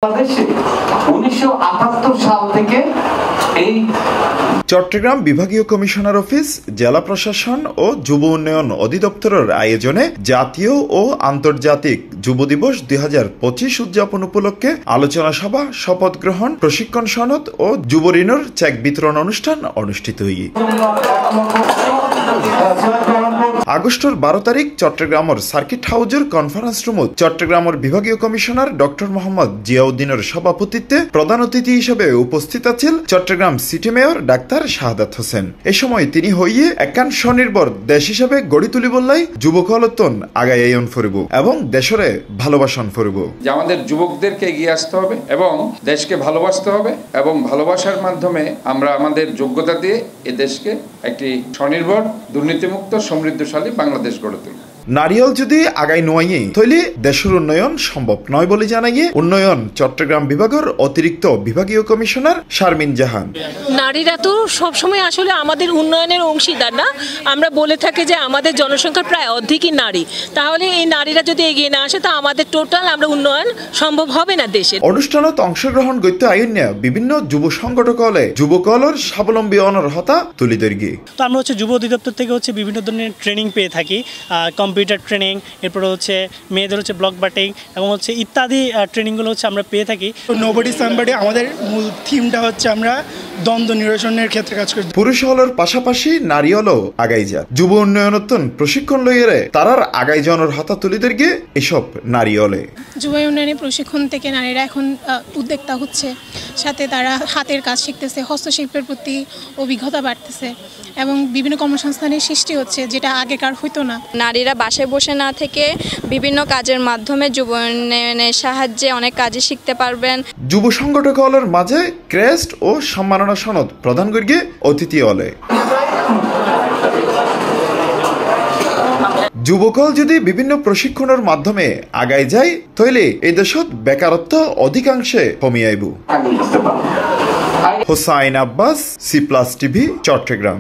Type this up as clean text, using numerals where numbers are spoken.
বাংলাদেশে 1978 সাল থেকে এই চট্টগ্রাম বিভাগীয় কমিশনার অফিস, জেলা প্রশাসন ও যুব উন্নয়ন অধিদপ্তরের আয়োজনে জাতীয় ও আন্তর্জাতিক যুব দিবস 2025 উদযাপন উপলক্ষে আলোচনা সভা, শপথ গ্রহণ, প্রশিক্ষণ সনদ ও যুব ঋণের চেক বিতরণ অনুষ্ঠান অনুষ্ঠিত হয়ে আগস্টের 12 তারিখ চট্টগ্রামের সার্কিট হাউজের কনফারেন্স রুমত চট্টগ্রামের বিভাগীয় কমিশনার ডক্টর মোহাম্মদ জিয়াউদ্দিনের সভাপতিত্বে প্রধান অতিথি হিসেবে উপস্থিত আছেন Chittagong city mayor doctor Shahadat Hossain. এ সময় তিনি হইয়ে একান স্বনির্ভর দেশ হিসেবে গড়ি তুলি বললাই যুবকলতন আগাইয়ন ফরিব এবং দেশরে ভালোবাসন ফরিব। যে আমাদের যুবকদেরকে এগিয়ে আসতে হবে এবং দেশকে ভালোবাসতে হবে এবং ভালোবাসার মাধ্যমে আমরা আমাদের যোগ্যতা দিয়ে এই দেশকে একটি স্বনির্ভর, দুর্নীতিমুক্ত, সমৃদ্ধশালী বাংলাদেশ গড়ে তুলব। নারিয়াল যদি আগাই নোয়াইয়ে তাহলে দেশের উন্নয়ন সম্ভব নয় বলে জানাইয়ে উন্নয়ন চট্টগ্রাম বিভাগের অতিরিক্ত বিভাগীয় কমিশনার শারমিন জাহান। নারীরা তো সবসময় আসলে আমাদের উন্নয়নের অংশীদার না। আমরা বলে থাকি যে আমাদের জনসংখ্যার প্রায় অর্ধেকই নারী। তাহলে এই নারীরা যদি এগিয়ে না আসে তা আমাদের টোটাল আমরা উন্নয়ন সম্ভব হবে না দেশে। অনুষ্ঠানত অংশগ্রহণ করতে আইন্য বিভিন্ন যুব সংগঠক হলে যুবকলর স্বাবলম্বী অনর্হতা তুলি ধরগি। তো আমরা যুব অধিদপ্তর থেকে বিভিন্ন ধরনের ট্রেনিং পেয়ে থাকি, কম্পিউটার ট্রেনিং, এরপরে মেয়েদের ব্লক বাটিং এবং ইত্যাদি ট্রেনিংগুলো আমরা পেয়ে থাকি। নোবডি সামবডি আমাদের মূল থিমটা আমরা দ্বন্দ্ব নিরসনের ক্ষেত্রে কাজ করি। পুরুষ হলের পাশাপাশি নারী হলেও আগাই যা যুব উন্নয়নতন প্রশিক্ষণ লইয়ে তারার আগাই জনের হতা তুলিদের গিয়ে এসব নারী হলে যুব উন্নয়নে প্রশিক্ষণ থেকে নারীরা এখন উদ্যোক্তা হচ্ছে, সাথে তারা হাতের কাজ শিখতেছে, হস্তশিল্পের প্রতি অভিজ্ঞতা বাড়তেছে এবং বিভিন্ন কর্মসংস্থানের সৃষ্টি হচ্ছে, যেটা আগেকার হইতো না। নারীরা বাসায় বসে না থেকে বিভিন্ন কাজের মাধ্যমে যুব উন্নয়নের সাহায্যে অনেক কাজই শিখতে পারবেন। যুব সংগঠক হলের মাঝে ক্রেস্ট ও সম্মাননা সনদ প্রদান করিয়ে অতিথি হলে যুবকল যদি বিভিন্ন প্রশিক্ষণের মাধ্যমে আগাই যায় তাহলে এই দেশত বেকারত্ব অধিকাংশে কমে আইব। Hossain Abbas, C+ TV, Chittagong.